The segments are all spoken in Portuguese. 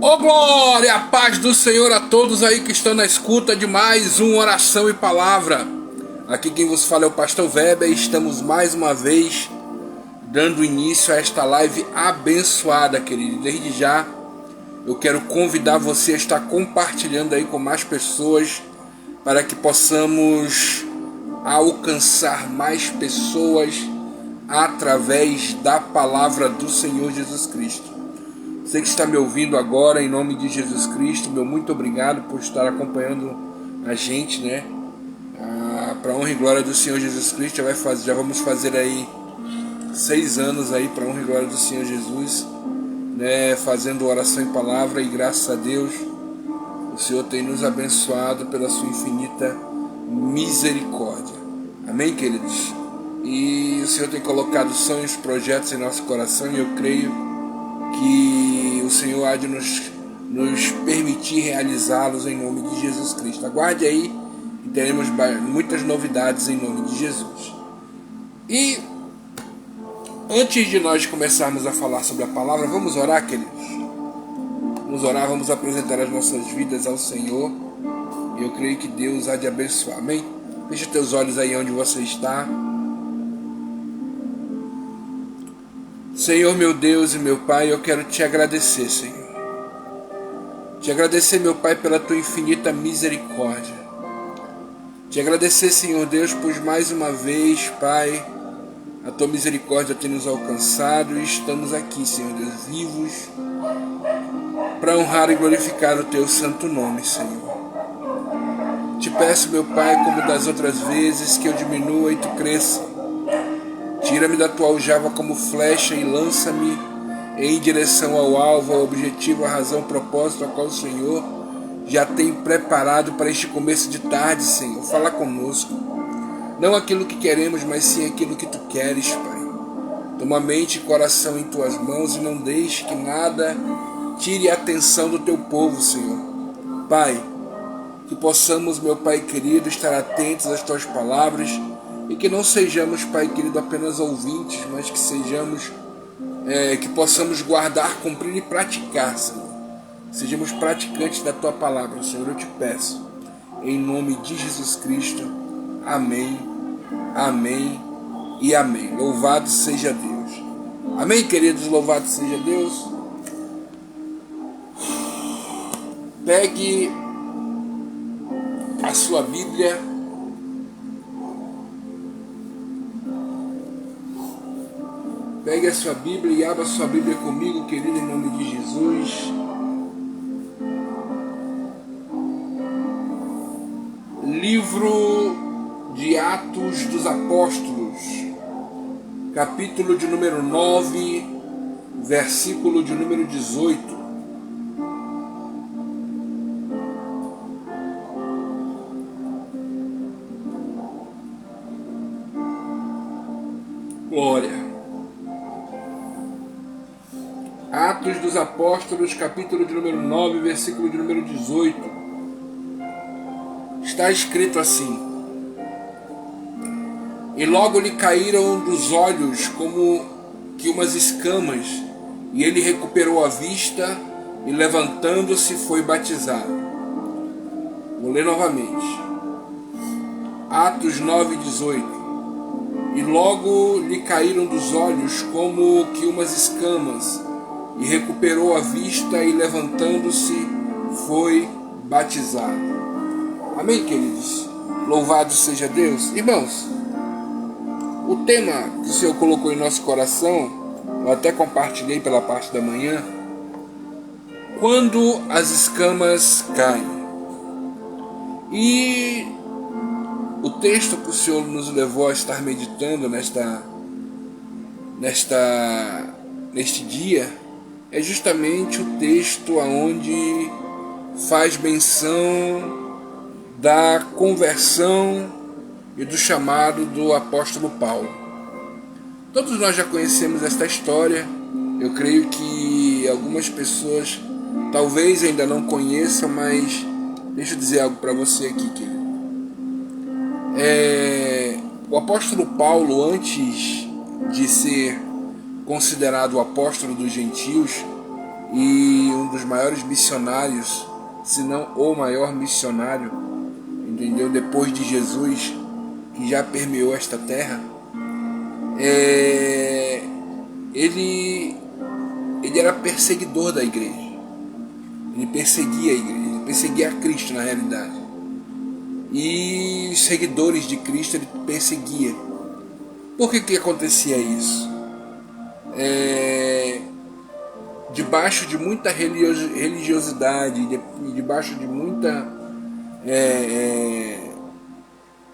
Ô glória, a paz do Senhor a todos aí que estão na escuta de mais uma oração e palavra. Aqui quem vos fala é o pastor Weber e estamos mais uma vez dando início a esta live abençoada, querido. Desde já eu quero convidar você a estar compartilhando aí com mais pessoas para que possamos alcançar mais pessoas através da palavra do Senhor Jesus Cristo. Você que está me ouvindo agora, em nome de Jesus Cristo, meu muito obrigado por estar acompanhando a gente, né? Para honra e glória do Senhor Jesus Cristo, já vamos fazer aí 6 anos aí para honra e glória do Senhor Jesus, né? Fazendo oração em palavra, e graças a Deus o Senhor tem nos abençoado pela sua infinita misericórdia. Amém, queridos? E o Senhor tem colocado sonhos, projetos em nosso coração, e eu creio que o Senhor há de nos permitir realizá-los em nome de Jesus Cristo. Aguarde aí e teremos muitas novidades em nome de Jesus. E antes de nós começarmos a falar sobre a palavra, vamos orar, queridos? Vamos orar, vamos apresentar as nossas vidas ao Senhor. E eu creio que Deus há de abençoar. Amém? Feche teus olhos aí onde você está. Senhor, meu Deus e meu Pai, eu quero te agradecer, Senhor. Te agradecer, meu Pai, pela tua infinita misericórdia. Te agradecer, Senhor Deus, por mais uma vez, Pai, a tua misericórdia tem nos alcançado e estamos aqui, Senhor Deus, vivos, para honrar e glorificar o teu santo nome, Senhor. Te peço, meu Pai, como das outras vezes, que eu diminua e tu cresça. Tira-me da tua aljava como flecha e lança-me em direção ao alvo, ao objetivo, à razão, ao propósito a qual o Senhor já tem preparado para este começo de tarde, Senhor. Fala conosco. Não aquilo que queremos, mas sim aquilo que tu queres, Pai. Toma mente e coração em tuas mãos e não deixe que nada tire a atenção do teu povo, Senhor. Pai, que possamos, meu Pai querido, estar atentos às tuas palavras, e que não sejamos, Pai querido, apenas ouvintes, mas que sejamos, que possamos guardar, cumprir e praticar, Senhor. Sejamos praticantes da Tua palavra, Senhor, eu te peço. Em nome de Jesus Cristo. Amém, amém e amém. Louvado seja Deus. Amém, queridos, louvado seja Deus. Pegue a sua Bíblia. Pegue a sua Bíblia e abra a sua Bíblia comigo, querido, em nome de Jesus. Livro de Atos dos Apóstolos, capítulo de número 9, versículo de número 18. Glória. Atos dos Apóstolos, capítulo de número 9, versículo de número 18. Está escrito assim: E logo lhe caíram dos olhos como que umas escamas, e ele recuperou a vista, e levantando-se foi batizado. Vou ler novamente. Atos 9, 18. E logo lhe caíram dos olhos como que umas escamas, e recuperou a vista, e levantando-se foi batizado. Amém, queridos? Louvado seja Deus. Irmãos, o tema que o Senhor colocou em nosso coração, eu até compartilhei pela parte da manhã: quando as escamas caem. E o texto que o Senhor nos levou a estar meditando neste dia é justamente o texto onde faz menção da conversão e do chamado do apóstolo Paulo. Todos nós já conhecemos esta história. Eu creio que algumas pessoas talvez ainda não conheçam, mas deixa eu dizer algo para você aqui, querido. O apóstolo Paulo, antes de ser considerado o apóstolo dos gentios, e um dos maiores missionários, se não o maior missionário, entendeu? Depois de Jesus, que já permeou esta terra, ele era perseguidor da igreja. Ele perseguia a igreja, ele perseguia a Cristo na realidade. E os seguidores de Cristo ele perseguia. Por que acontecia isso? Debaixo de muita religiosidade, debaixo de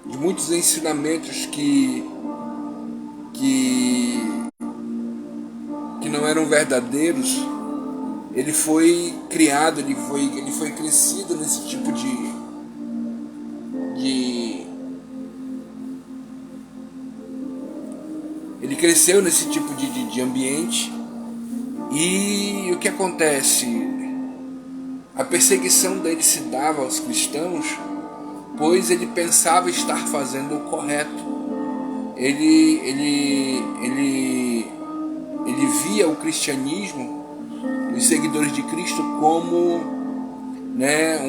de muitos ensinamentos que não eram verdadeiros, ele foi criado, ele foi crescido nesse tipo ele cresceu nesse tipo de ambiente. E o que acontece? A perseguição dele se dava aos cristãos, pois ele pensava estar fazendo o correto. Ele via o cristianismo, os seguidores de Cristo, como, né,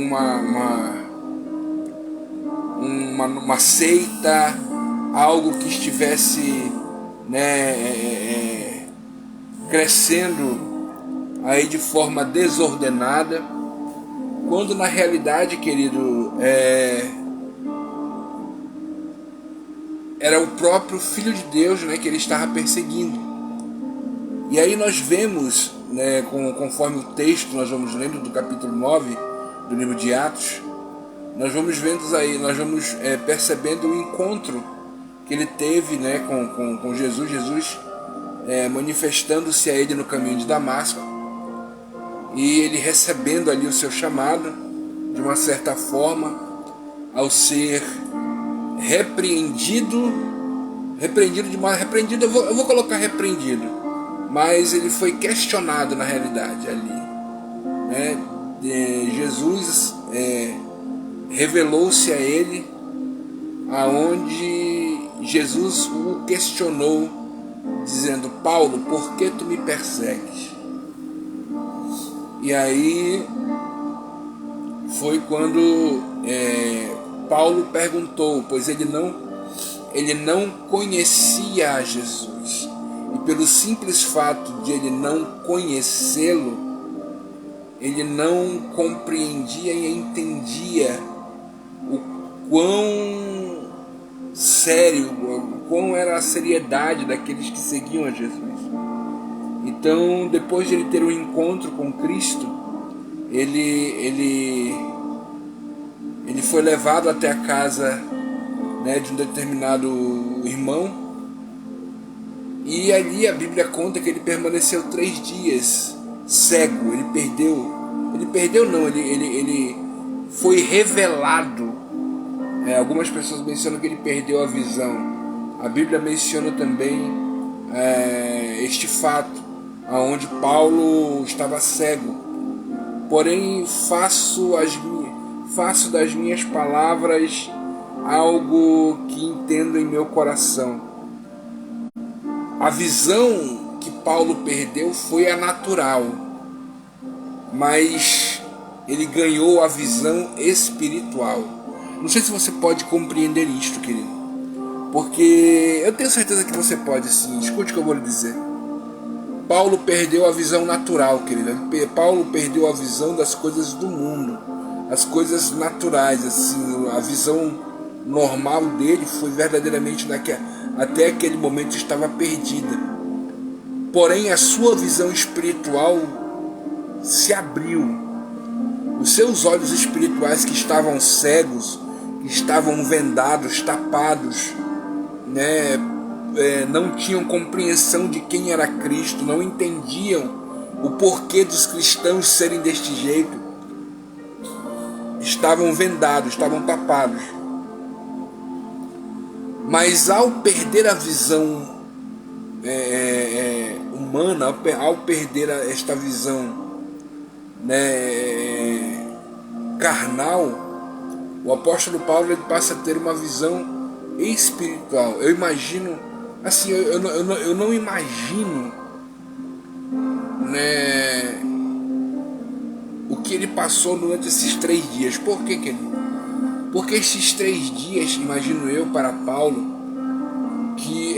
uma seita, algo que estivesse, né, crescendo aí de forma desordenada, quando na realidade, querido, era o próprio Filho de Deus, né, que ele estava perseguindo. E aí nós vemos, né, conforme o texto nós vamos lendo do capítulo 9 do livro de Atos, nós vamos percebendo o encontro que ele teve, né, com Jesus, manifestando-se a ele no caminho de Damasco, e ele recebendo ali o seu chamado, de uma certa forma, ao ser repreendido, eu vou colocar repreendido, mas ele foi questionado na realidade ali, né? Jesus revelou-se a ele, aonde Jesus o questionou, dizendo: Paulo, por que tu me persegues? E aí foi quando Paulo perguntou, pois ele não conhecia a Jesus, e pelo simples fato de ele não conhecê-lo, ele não compreendia e entendia o quão sério, o quão era a seriedade daqueles que seguiam a Jesus. Então, depois de ele ter um encontro com Cristo, ele foi levado até a casa, né, de um determinado irmão, e ali a Bíblia conta que ele permaneceu 3 dias cego. Ele foi revelado. Algumas pessoas mencionam que ele perdeu a visão. A Bíblia menciona também este fato, aonde Paulo estava cego. Porém, faço das minhas palavras algo que entendo em meu coração. A visão que Paulo perdeu foi a natural, mas ele ganhou a visão espiritual. Não sei se você pode compreender isto, querido, porque eu tenho certeza que você pode sim. Escute o que eu vou lhe dizer. Paulo perdeu a visão natural, querido. Paulo perdeu a visão das coisas do mundo, as coisas naturais, assim. A visão normal dele foi verdadeiramente até aquele momento estava perdida. Porém, a sua visão espiritual se abriu. Os seus olhos espirituais, que estavam cegos, que estavam vendados, tapados, né, não tinham compreensão de quem era Cristo, não entendiam o porquê dos cristãos serem deste jeito, estavam vendados, estavam tapados. Mas ao perder a visão humana, ao perder esta visão, né, carnal, o apóstolo Paulo ele passa a ter uma visão espiritual. Eu imagino, assim, eu não imagino, né, que ele passou durante esses 3 dias. Por que, querido? Porque esses 3 dias, imagino eu, para Paulo, que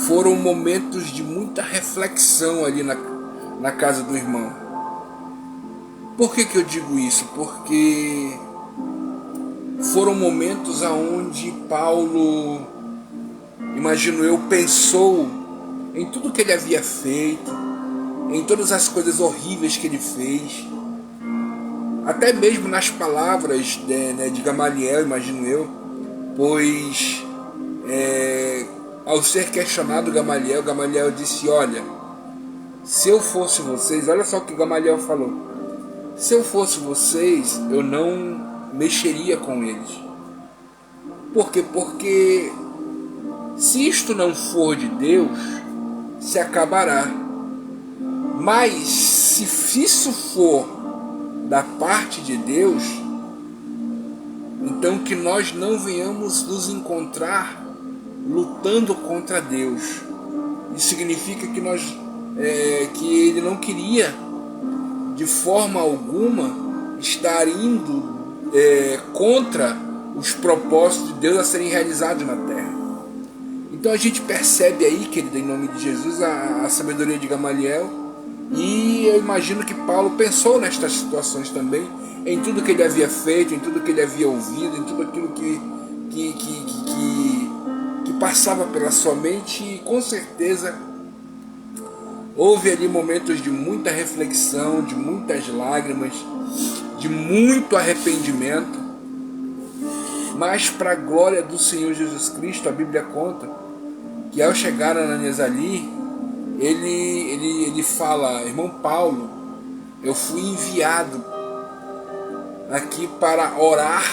foram momentos de muita reflexão ali na casa do irmão. Por que eu digo isso? Porque foram momentos aonde Paulo, imagino eu, pensou em tudo que ele havia feito, em todas as coisas horríveis que ele fez, até mesmo nas palavras de Gamaliel, imagino eu, pois ao ser questionado Gamaliel disse: olha, se eu fosse vocês, olha só o que Gamaliel falou, se eu fosse vocês, eu não mexeria com eles. Por quê? Porque se isto não for de Deus, se acabará. Mas se isso for da parte de Deus, então que nós não venhamos nos encontrar lutando contra Deus. Isso significa que que ele não queria de forma alguma estar indo contra os propósitos de Deus a serem realizados na terra. Então a gente percebe aí, querido, em nome de Jesus, a sabedoria de Gamaliel. E eu imagino que Paulo pensou nestas situações também, em tudo que ele havia feito, em tudo que ele havia ouvido, em tudo aquilo que passava pela sua mente, e com certeza houve ali momentos de muita reflexão, de muitas lágrimas, de muito arrependimento. Mas para a glória do Senhor Jesus Cristo, a Bíblia conta que ao chegar a Ananias ali, ele fala: irmão Paulo, eu fui enviado aqui para orar,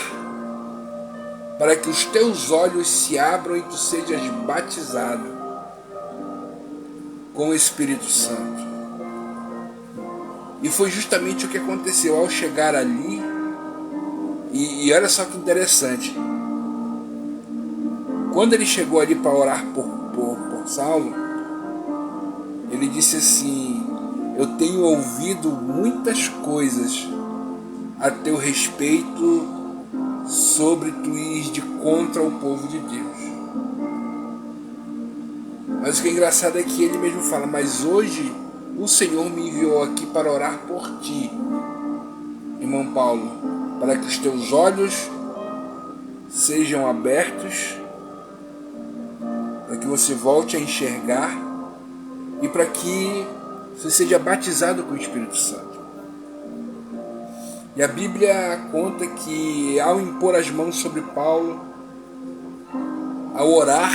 para que os teus olhos se abram e tu sejas batizado com o Espírito Santo. E foi justamente o que aconteceu ao chegar ali. E olha só que interessante, quando ele chegou ali para orar por Saulo, ele disse assim: eu tenho ouvido muitas coisas a teu respeito sobre tu ires de contra o povo de Deus. Mas o que é engraçado é que ele mesmo fala: mas hoje o Senhor me enviou aqui para orar por ti, irmão Paulo, para que os teus olhos sejam abertos, para que você volte a enxergar e para que você seja batizado com o Espírito Santo. E a Bíblia conta que ao impor as mãos sobre Paulo, ao orar,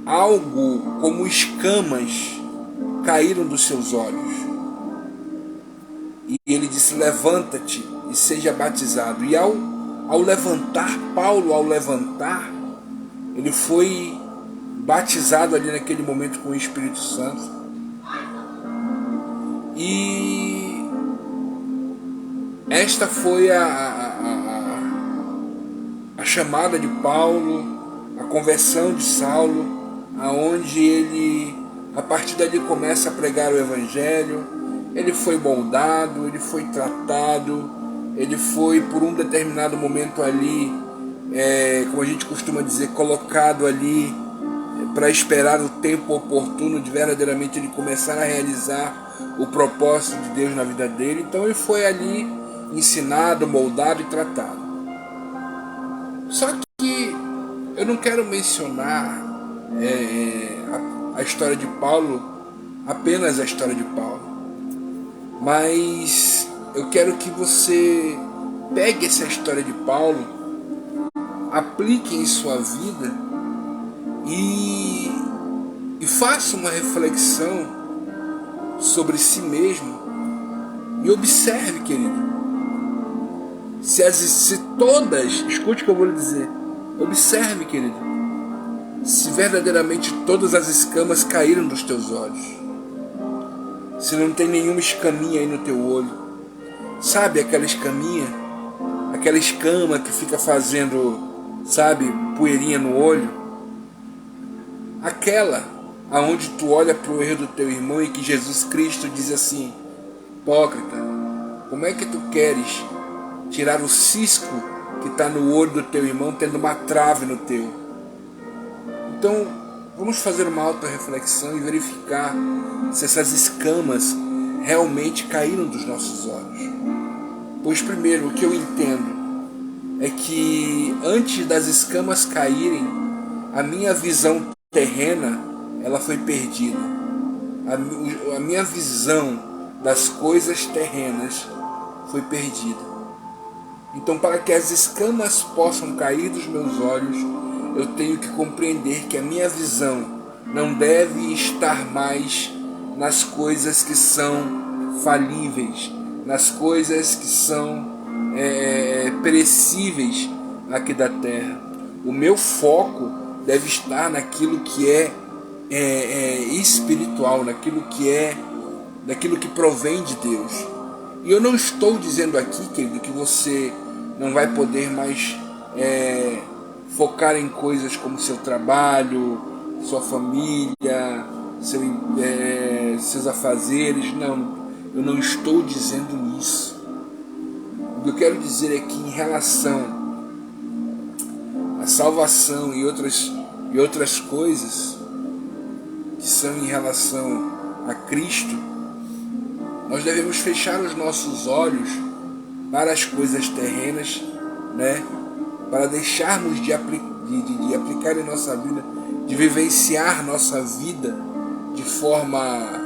algo como escamas caíram dos seus olhos. E ele disse: levanta-te e seja batizado. E ao levantar, Paulo, ele foi batizado ali naquele momento com o Espírito Santo. E esta foi a chamada de Paulo, a conversão de Saulo, aonde ele, a partir dali, começa a pregar o Evangelho. Ele foi moldado, ele foi tratado, ele foi por um determinado momento ali, como a gente costuma dizer, colocado ali para esperar o tempo oportuno de verdadeiramente ele começar a realizar o propósito de Deus na vida dele. Então ele foi ali ensinado, moldado e tratado. Só que eu não quero mencionar a história de Paulo, apenas a história de Paulo, mas eu quero que você pegue essa história de Paulo, aplique em sua vida e faça uma reflexão sobre si mesmo e observe, querido, se todas, escute o que eu vou lhe dizer, observe, querido, se verdadeiramente todas as escamas caíram dos teus olhos, se não tem nenhuma escaminha aí no teu olho. Sabe aquela escaminha, aquela escama que fica fazendo, sabe, poeirinha no olho? Aquela aonde tu olha para o erro do teu irmão e que Jesus Cristo diz assim: hipócrita, como é que tu queres tirar o cisco que está no olho do teu irmão tendo uma trave no teu? Então vamos fazer uma auto-reflexão e verificar se essas escamas realmente caíram dos nossos olhos. Pois primeiro, o que eu entendo é que antes das escamas caírem, a minha visão terrena ela foi perdida. A minha visão das coisas terrenas foi perdida. Então, para que as escamas possam cair dos meus olhos, eu tenho que compreender que a minha visão não deve estar mais nas coisas que são falíveis, nas coisas que são perecíveis aqui da terra. O meu foco deve estar naquilo que é espiritual, naquilo que provém de Deus. E eu não estou dizendo aqui, querido, que você não vai poder mais focar em coisas como seu trabalho, sua família, seus afazeres. Não, eu não estou dizendo isso. O que eu quero dizer é que em relação à salvação e outras coisas que são em relação a Cristo, nós devemos fechar os nossos olhos para as coisas terrenas, né? Para deixarmos de aplicar em nossa vida, de vivenciar nossa vida de forma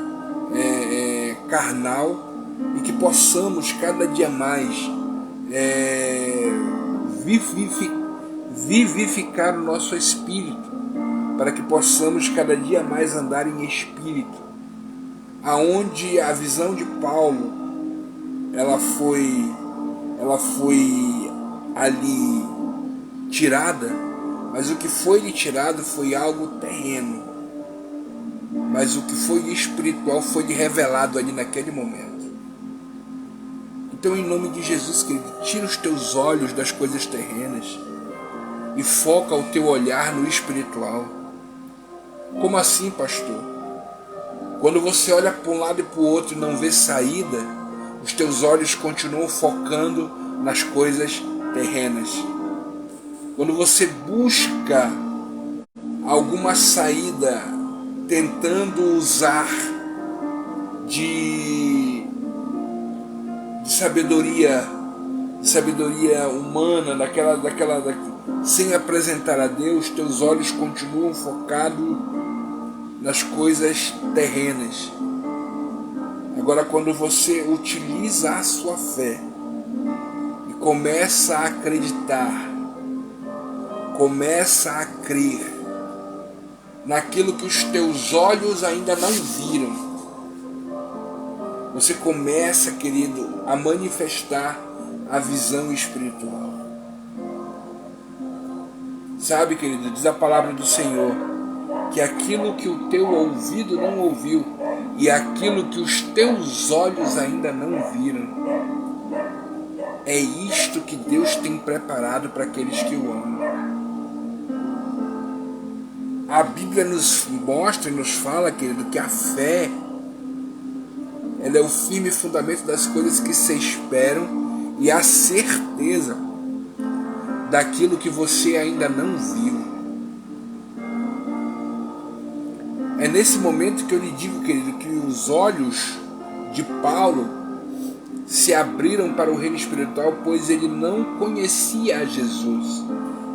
carnal, e que possamos cada dia mais vivificar o nosso espírito, para que possamos cada dia mais andar em espírito, aonde a visão de Paulo ela foi ali tirada, mas o que foi lhe tirado foi algo terreno, mas o que foi espiritual foi lhe revelado ali naquele momento. Então, em nome de Jesus, querido, tira os teus olhos das coisas terrenas e foca o teu olhar no espiritual. Como assim, pastor? Quando você olha para um lado e para o outro e não vê saída, os teus olhos continuam focando nas coisas terrenas. Quando você busca alguma saída tentando usar de sabedoria humana, sem apresentar a Deus, teus olhos continuam focados nas coisas terrenas. Agora, quando você utiliza a sua fé e começa a acreditar, começa a crer naquilo que os teus olhos ainda não viram, você começa, querido, a manifestar a visão espiritual. Sabe, querido, diz a palavra do Senhor que aquilo que o teu ouvido não ouviu e aquilo que os teus olhos ainda não viram, é isto que Deus tem preparado para aqueles que o amam. A Bíblia nos mostra e nos fala, querido, que a fé ela é o firme fundamento das coisas que se esperam e a certeza daquilo que você ainda não viu. É nesse momento que eu lhe digo, querido, que os olhos de Paulo se abriram para o reino espiritual, pois ele não conhecia a Jesus.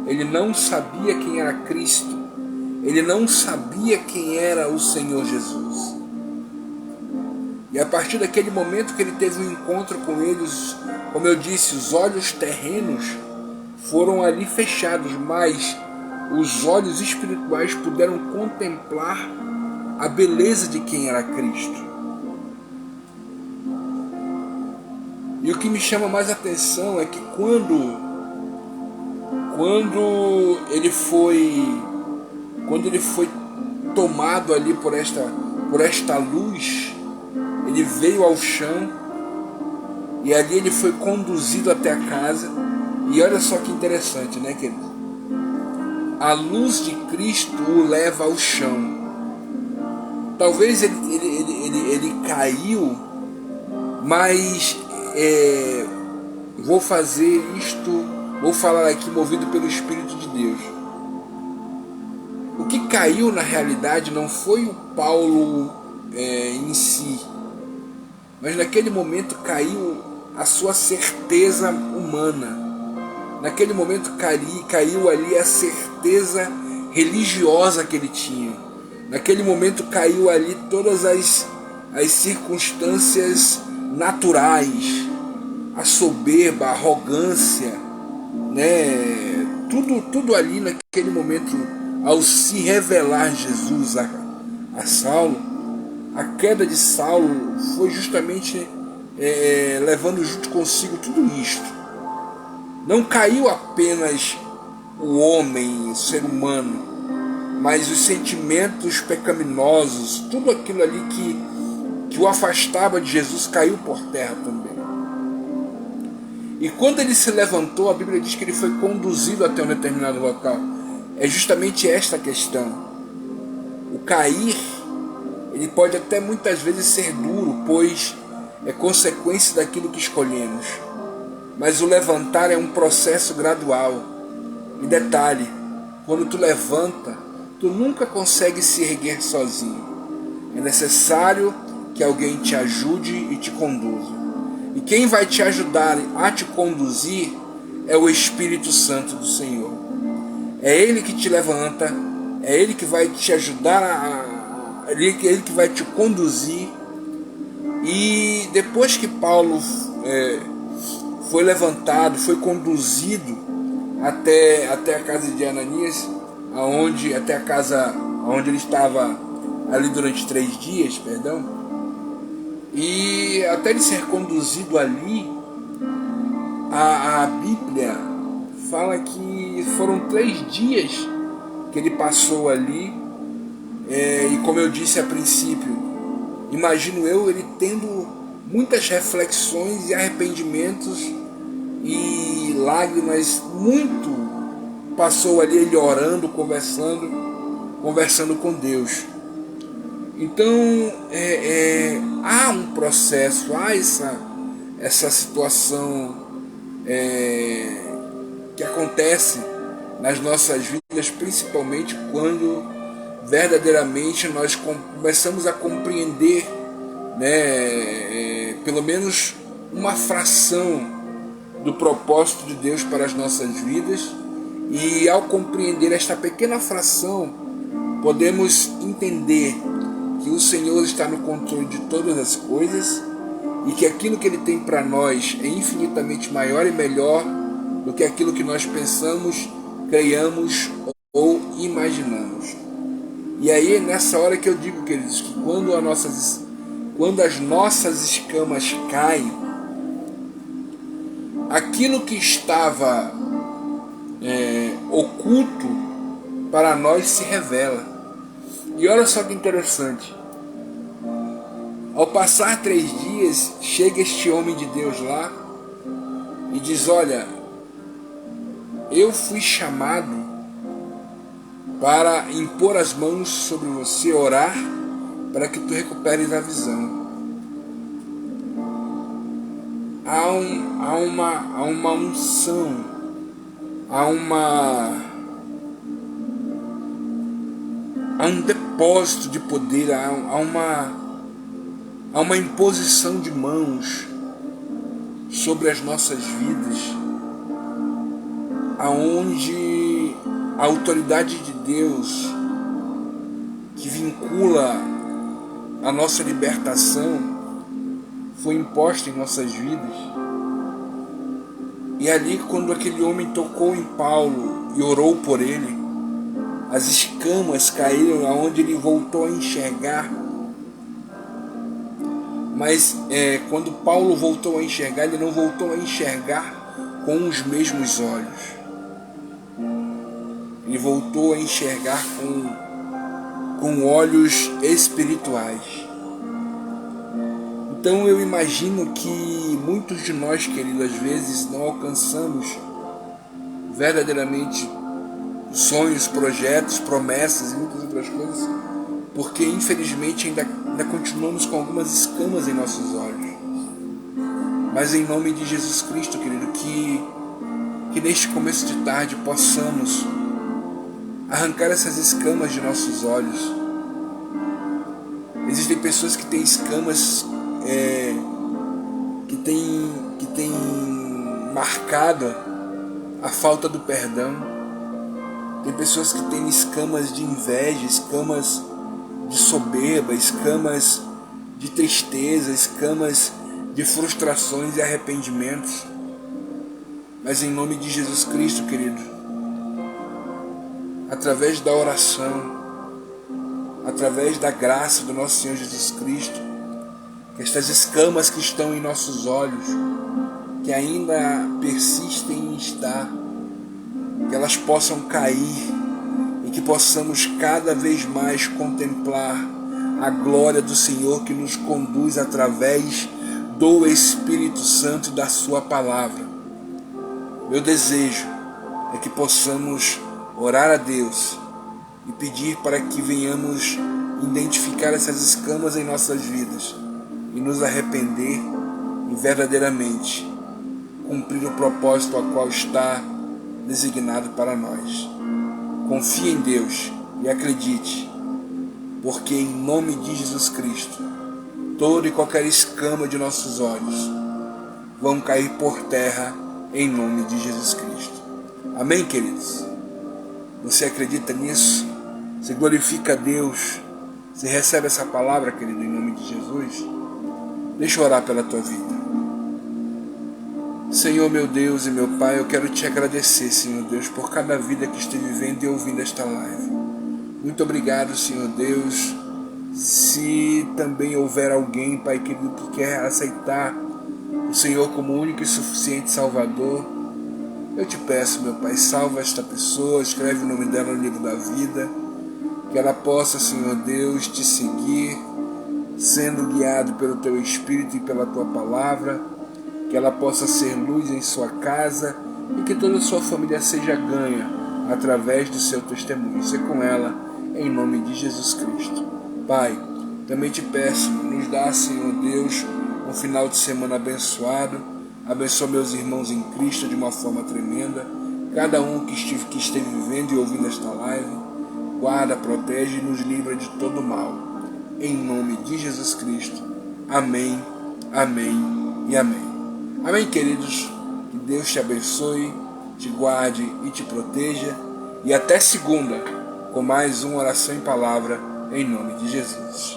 Ele não sabia quem era Cristo. Ele não sabia quem era o Senhor Jesus. E a partir daquele momento que ele teve um encontro com eles, como eu disse, os olhos terrenos foram ali fechados, mas os olhos espirituais puderam contemplar a beleza de quem era Cristo. E o que me chama mais atenção é que quando ele foi tomado ali por esta luz, ele veio ao chão e ali ele foi conduzido até a casa. E olha só que interessante, né, querido? A luz de Cristo o leva ao chão. Talvez ele caiu, mas vou fazer isto, vou falar aqui movido pelo Espírito de Deus. O que caiu na realidade não foi o Paulo em si, mas naquele momento caiu a sua certeza humana. Naquele momento caiu ali a certeza religiosa que ele tinha. Naquele momento caiu ali todas as circunstâncias naturais, a soberba, a arrogância, né? Tudo ali naquele momento, ao se revelar Jesus a Saulo, a queda de Saulo foi justamente levando junto consigo tudo isto. Não caiu apenas o homem, o ser humano, mas os sentimentos pecaminosos, tudo aquilo ali que o afastava de Jesus caiu por terra também. E quando ele se levantou, a Bíblia diz que ele foi conduzido até um determinado local. É justamente esta questão. O cair, ele pode até muitas vezes ser duro, pois é consequência daquilo que escolhemos. Mas o levantar é um processo gradual. E detalhe, quando tu levanta, tu nunca consegue se erguer sozinho. É necessário que alguém te ajude e te conduza. E quem vai te ajudar a te conduzir é o Espírito Santo do Senhor. É Ele que te levanta, é Ele que vai te ajudar, é Ele que vai te conduzir. E depois que Paulo foi levantado, foi conduzido até a casa de Ananias, até a casa onde ele estava ali durante 3 dias, e até ele ser conduzido ali, a Bíblia fala que foram 3 dias que ele passou ali, e como eu disse a princípio, imagino eu ele tendo muitas reflexões e arrependimentos e lágrimas, muito passou ali ele orando, conversando com Deus. Então há um processo, há essa situação que acontece nas nossas vidas, principalmente quando verdadeiramente nós começamos a compreender, pelo menos uma fração do propósito de Deus para as nossas vidas, e ao compreender esta pequena fração, podemos entender que o Senhor está no controle de todas as coisas e que aquilo que Ele tem para nós é infinitamente maior e melhor do que aquilo que nós pensamos, creiamos ou imaginamos. E aí é nessa hora que eu digo, queridos, que quando as nossas escamas caem, aquilo que estava oculto para nós se revela. E olha só que interessante. Ao passar 3 dias, chega este homem de Deus lá e diz: olha, eu fui chamado para impor as mãos sobre você, orar para que tu recuperes a visão. Há uma unção, há um depósito de poder, há uma imposição de mãos sobre as nossas vidas, aonde a autoridade de Deus que vincula a nossa libertação foi imposta em nossas vidas. E ali, quando aquele homem tocou em Paulo e orou por ele, as escamas caíram, aonde ele voltou a enxergar. Mas quando Paulo voltou a enxergar, ele não voltou a enxergar com os mesmos olhos. Ele voltou a enxergar com olhos espirituais. Então eu imagino que muitos de nós, queridos, às vezes não alcançamos verdadeiramente sonhos, projetos, promessas e muitas outras coisas, porque infelizmente ainda continuamos com algumas escamas em nossos olhos. Mas em nome de Jesus Cristo, querido, que neste começo de tarde possamos arrancar essas escamas de nossos olhos. Existem pessoas que têm escamas que têm marcado a falta do perdão. Tem pessoas que têm escamas de inveja, escamas de soberba, escamas de tristeza, escamas de frustrações e arrependimentos. Mas em nome de Jesus Cristo, querido, através da oração, através da graça do nosso Senhor Jesus Cristo, que estas escamas que estão em nossos olhos, que ainda persistem em estar, que elas possam cair e que possamos cada vez mais contemplar a glória do Senhor que nos conduz através do Espírito Santo e da sua palavra. Meu desejo é que possamos orar a Deus e pedir para que venhamos identificar essas escamas em nossas vidas e nos arrepender e verdadeiramente cumprir o propósito a qual está designado para nós. Confie em Deus e acredite, porque em nome de Jesus Cristo, toda e qualquer escama de nossos olhos vão cair por terra em nome de Jesus Cristo. Amém, queridos? Você acredita nisso? Você glorifica a Deus? Você recebe essa palavra, querido, em nome de Jesus? Deixa eu orar pela tua vida. Senhor, meu Deus e meu Pai, eu quero te agradecer, Senhor Deus, por cada vida que esteve vendo e ouvindo esta live. Muito obrigado, Senhor Deus. Se também houver alguém, Pai querido, que quer aceitar o Senhor como único e suficiente Salvador, eu te peço, meu Pai, salva esta pessoa, escreve o nome dela no livro da vida, que ela possa, Senhor Deus, te seguir, sendo guiado pelo teu Espírito e pela tua palavra, que ela possa ser luz em sua casa e que toda a sua família seja ganha através do seu testemunho. Ser com ela, em nome de Jesus Cristo. Pai, também te peço, nos dá, Senhor Deus, um final de semana abençoado. Abençoa meus irmãos em Cristo de uma forma tremenda. Cada um que esteve vivendo e ouvindo esta live, guarda, protege e nos livra de todo mal. Em nome de Jesus Cristo. Amém, amém e amém. Amém, queridos. Que Deus te abençoe, te guarde e te proteja. E até segunda, com mais uma oração em palavra, em nome de Jesus.